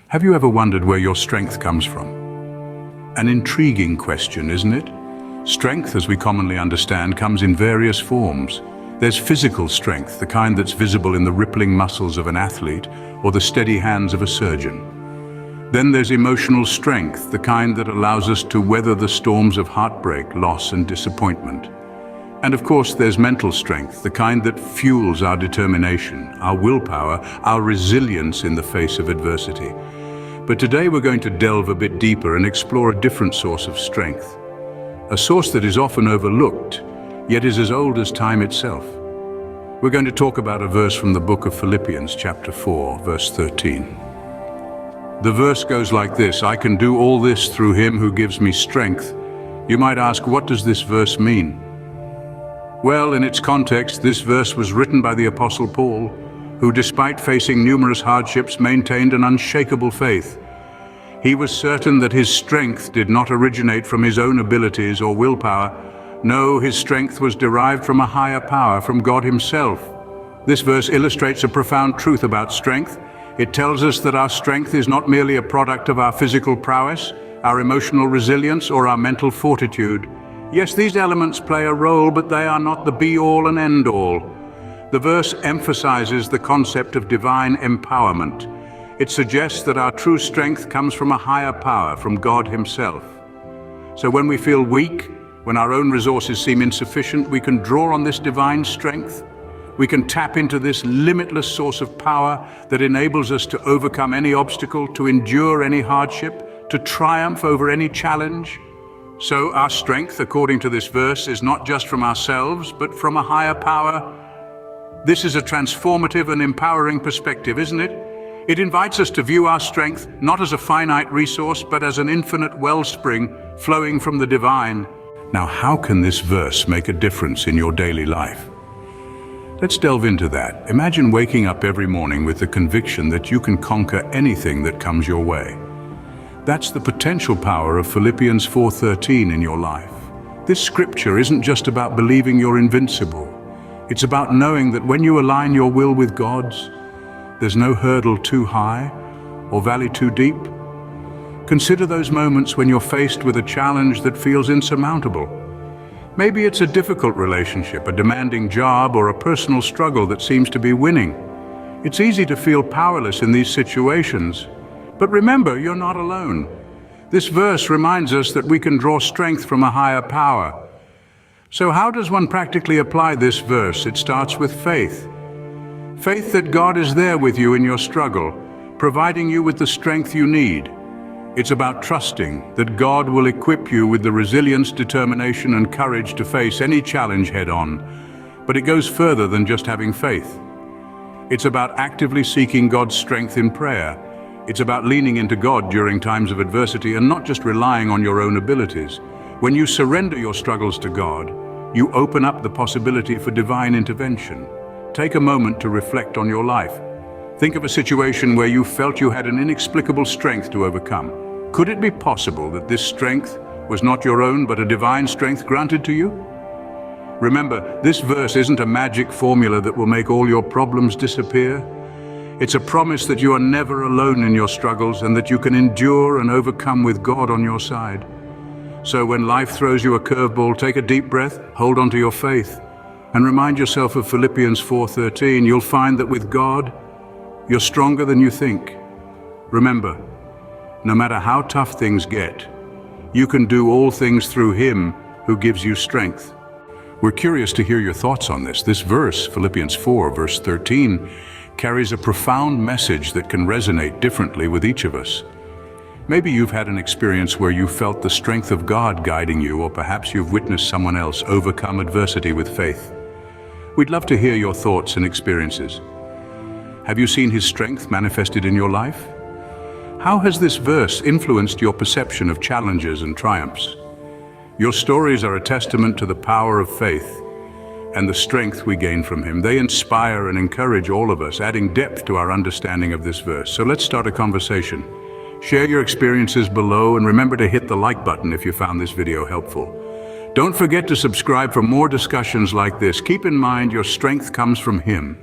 Have you ever wondered where your strength comes from? An intriguing question, isn't it? Strength, as we commonly understand, comes in various forms. There's physical strength, the kind that's visible in the rippling muscles of an athlete or the steady hands of a surgeon. Then there's emotional strength, the kind that allows us to weather the storms of heartbreak, loss, and disappointment. And of course, there's mental strength, the kind that fuels our determination, our willpower, our resilience in the face of adversity. But today we're going to delve a bit deeper and explore a different source of strength. A source that is often overlooked, yet is as old as time itself. We're going to talk about a verse from the book of Philippians, chapter 4, verse 13. The verse goes like this: "I can do all this through him who gives me strength." You might ask, what does this verse mean? Well, in its context, this verse was written by the Apostle Paul, who, despite facing numerous hardships, maintained an unshakable faith. He was certain that his strength did not originate from his own abilities or willpower. No, his strength was derived from a higher power, from God himself. This verse illustrates a profound truth about strength. It tells us that our strength is not merely a product of our physical prowess, our emotional resilience, or our mental fortitude. Yes, these elements play a role, but they are not the be-all and end-all. The verse emphasizes the concept of divine empowerment. It suggests that our true strength comes from a higher power, from God himself. So when we feel weak, when our own resources seem insufficient, we can draw on this divine strength. We can tap into this limitless source of power that enables us to overcome any obstacle, to endure any hardship, to triumph over any challenge. So our strength, according to this verse, is not just from ourselves, but from a higher power. This is a transformative and empowering perspective, isn't it? It invites us to view our strength not as a finite resource, but as an infinite wellspring flowing from the divine. Now, how can this verse make a difference in your daily life? Let's delve into that. Imagine waking up every morning with the conviction that you can conquer anything that comes your way. That's the potential power of Philippians 4:13 in your life. This scripture isn't just about believing you're invincible. It's about knowing that when you align your will with God's, there's no hurdle too high or valley too deep. Consider those moments when you're faced with a challenge that feels insurmountable. Maybe it's a difficult relationship, a demanding job, or a personal struggle that seems to be winning. It's easy to feel powerless in these situations. But remember, you're not alone. This verse reminds us that we can draw strength from a higher power. So how does one practically apply this verse? It starts with faith. Faith that God is there with you in your struggle, providing you with the strength you need. It's about trusting that God will equip you with the resilience, determination, and courage to face any challenge head-on. But it goes further than just having faith. It's about actively seeking God's strength in prayer. It's about leaning into God during times of adversity and not just relying on your own abilities. When you surrender your struggles to God, you open up the possibility for divine intervention. Take a moment to reflect on your life. Think of a situation where you felt you had an inexplicable strength to overcome. Could it be possible that this strength was not your own, but a divine strength granted to you? Remember, this verse isn't a magic formula that will make all your problems disappear. It's a promise that you are never alone in your struggles and that you can endure and overcome with God on your side. So when life throws you a curveball, take a deep breath, hold on to your faith, and remind yourself of Philippians 4:13. You'll find that with God, you're stronger than you think. Remember, no matter how tough things get, you can do all things through him who gives you strength. We're curious to hear your thoughts on this. This verse, Philippians 4, verse 13, carries a profound message that can resonate differently with each of us. Maybe you've had an experience where you felt the strength of God guiding you, or perhaps you've witnessed someone else overcome adversity with faith. We'd love to hear your thoughts and experiences. Have you seen his strength manifested in your life? How has this verse influenced your perception of challenges and triumphs? Your stories are a testament to the power of faith and the strength we gain from him. They inspire and encourage all of us, adding depth to our understanding of this verse. So let's start a conversation. Share your experiences below and remember to hit the like button if you found this video helpful. Don't forget to subscribe for more discussions like this. Keep in mind your strength comes from him.